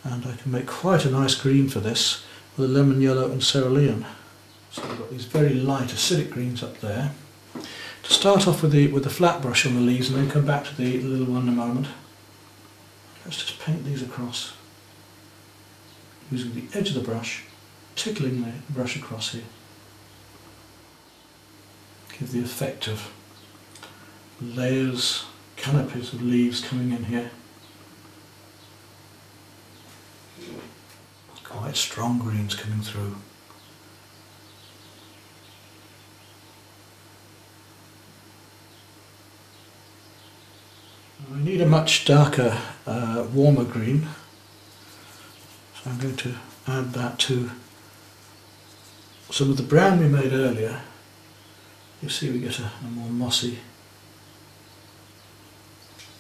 and I can make quite a nice green for this with a lemon yellow and cerulean. So I've got these very light acidic greens up there. To start off with the flat brush on the leaves and then come back to the little one in a moment. Let's just paint these across using the edge of the brush, tickling the brush across here. Give the effect of layers, canopies of leaves coming in here. Quite strong greens coming through. I need a much darker, warmer green, so I'm going to add that to some of the brown we made earlier. You see we get a more mossy,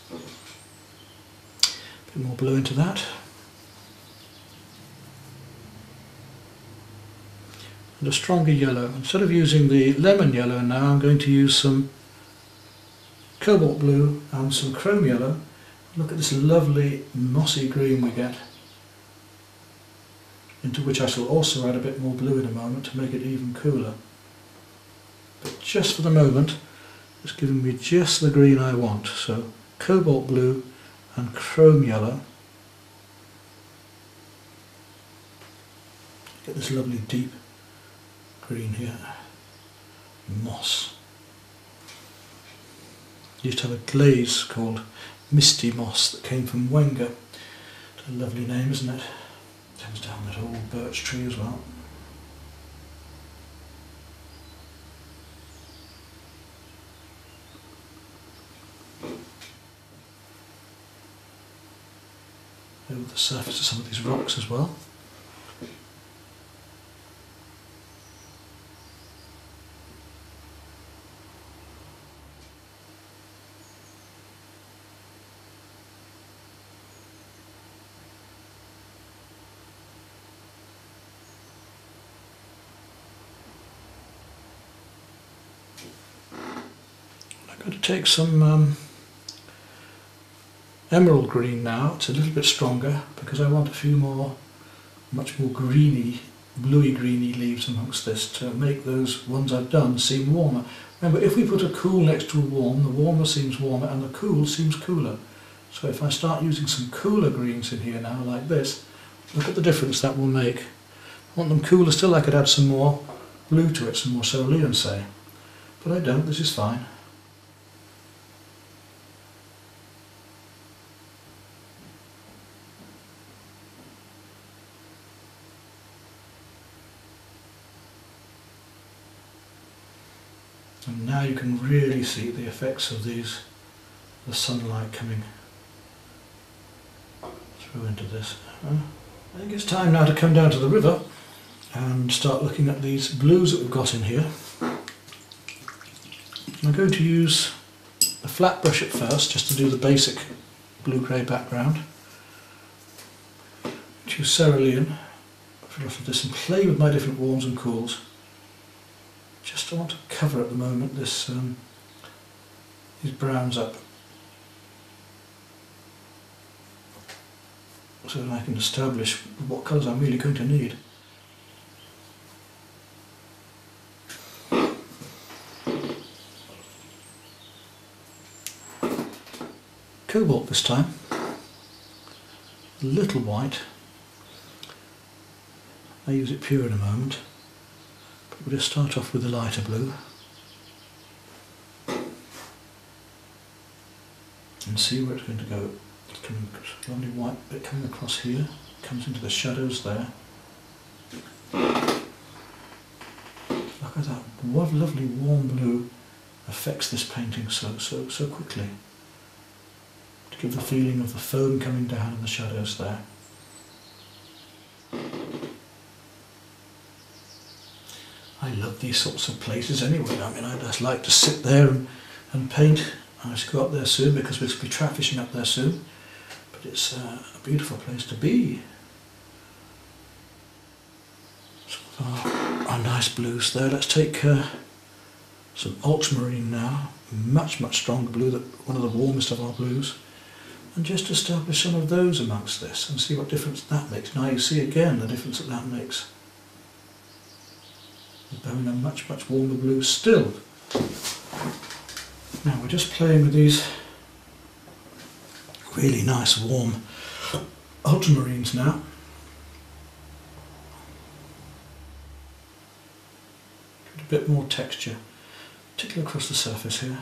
bit more blue into that. And a stronger yellow. Instead of using the lemon yellow now, I'm going to use some cobalt blue and some chrome yellow. Look at this lovely mossy green we get, into which I shall also add a bit more blue in a moment to make it even cooler. But just for the moment, it's giving me just the green I want. So cobalt blue and chrome yellow. Get this lovely deep green here. Moss. Used to have a glaze called Misty Moss that came from Wenger. It's a lovely name, isn't it? Comes down that old birch tree as well. Over the surface of some of these rocks as well. I'm going to take some emerald green now. It's a little bit stronger because I want a few more, much more greeny, bluey greeny leaves amongst this to make those ones I've done seem warmer. Remember, if we put a cool next to a warm, the warmer seems warmer and the cool seems cooler. So if I start using some cooler greens in here now, like this, look at the difference that will make. I want them cooler still. I could add some more blue to it, some more cerulean say, but I don't. This is fine. And now you can really see the effects of the sunlight coming through into this. I think it's time now to come down to the river and start looking at these blues that we've got in here. I'm going to use a flat brush at first, just to do the basic blue-grey background. Choose cerulean for a lot of this and play with my different warms and cools. Just want to cover at the moment this these browns up, so that I can establish what colours I'm really going to need. Cobalt this time, a little white. I use it pure in a moment. We'll just start off with the lighter blue and see where it's going to go. It's coming, lovely white bit coming across here, comes into the shadows there. Look at that, what lovely warm blue affects this painting so quickly, to give the feeling of the foam coming down in the shadows there. I love these sorts of places anyway. I mean, I just like to sit there and paint. I should go up there soon because we'll be trout fishing up there soon. But it's a beautiful place to be. So our nice blues there. Let's take some ultramarine now. Much stronger blue, one of the warmest of our blues. and just establish some of those amongst this and see what difference that makes. Now you see again the difference that that makes. We're going a much warmer blue still. Now we're just playing with these really nice warm ultramarines now. Get a bit more texture, particularly across the surface here.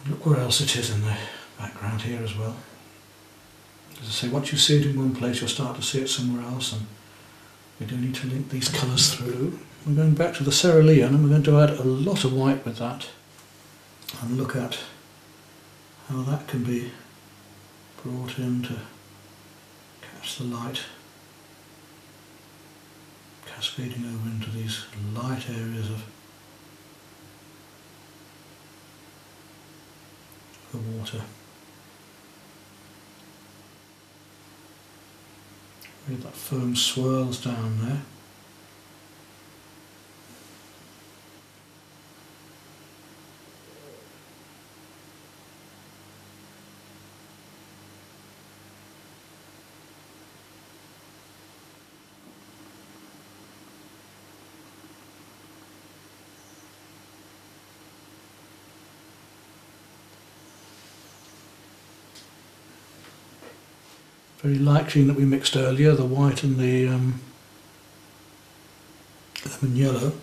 Look where else it is in the background here as well. As I say, once you see it in one place, you'll start to see it somewhere else, and we do need to link these colours through. We're going back to the cerulean, and we're going to add a lot of white with that, and look at how that can be brought in to catch the light, cascading over into these light areas of the water. Really that foam swirls down there. Very light green that we mixed earlier, the white and the lemon yellow.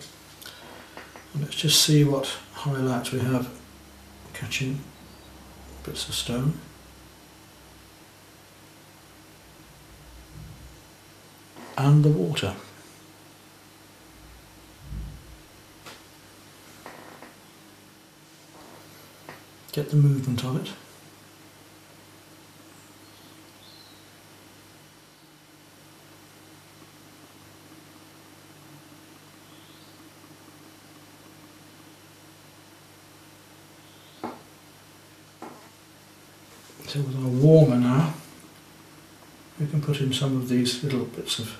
And let's just see what highlights we have catching bits of stone. And the water. Get the movement of it. So with our warmer now, we can put in some of these little bits of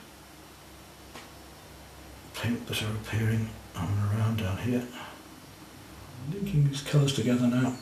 paint that are appearing on and around down here. Linking these colours together now.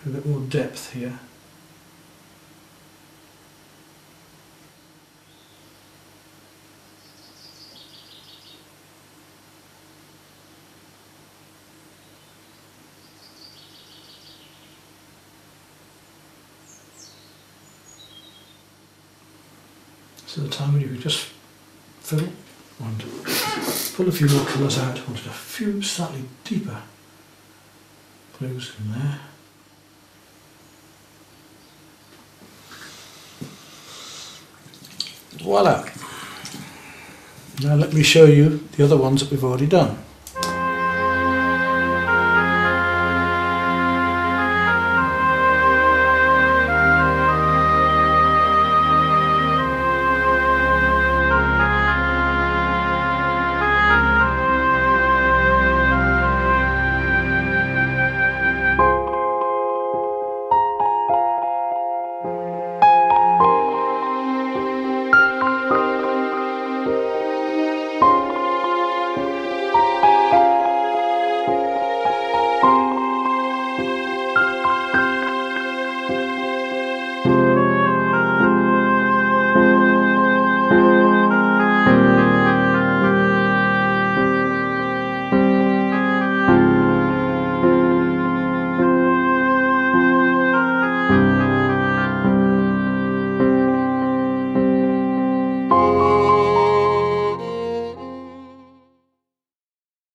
A bit more depth here. So the time when you could just fill and pull a few more colours out. I wanted a few slightly deeper blues in there. Voila! Now let me show you the other ones that we've already done.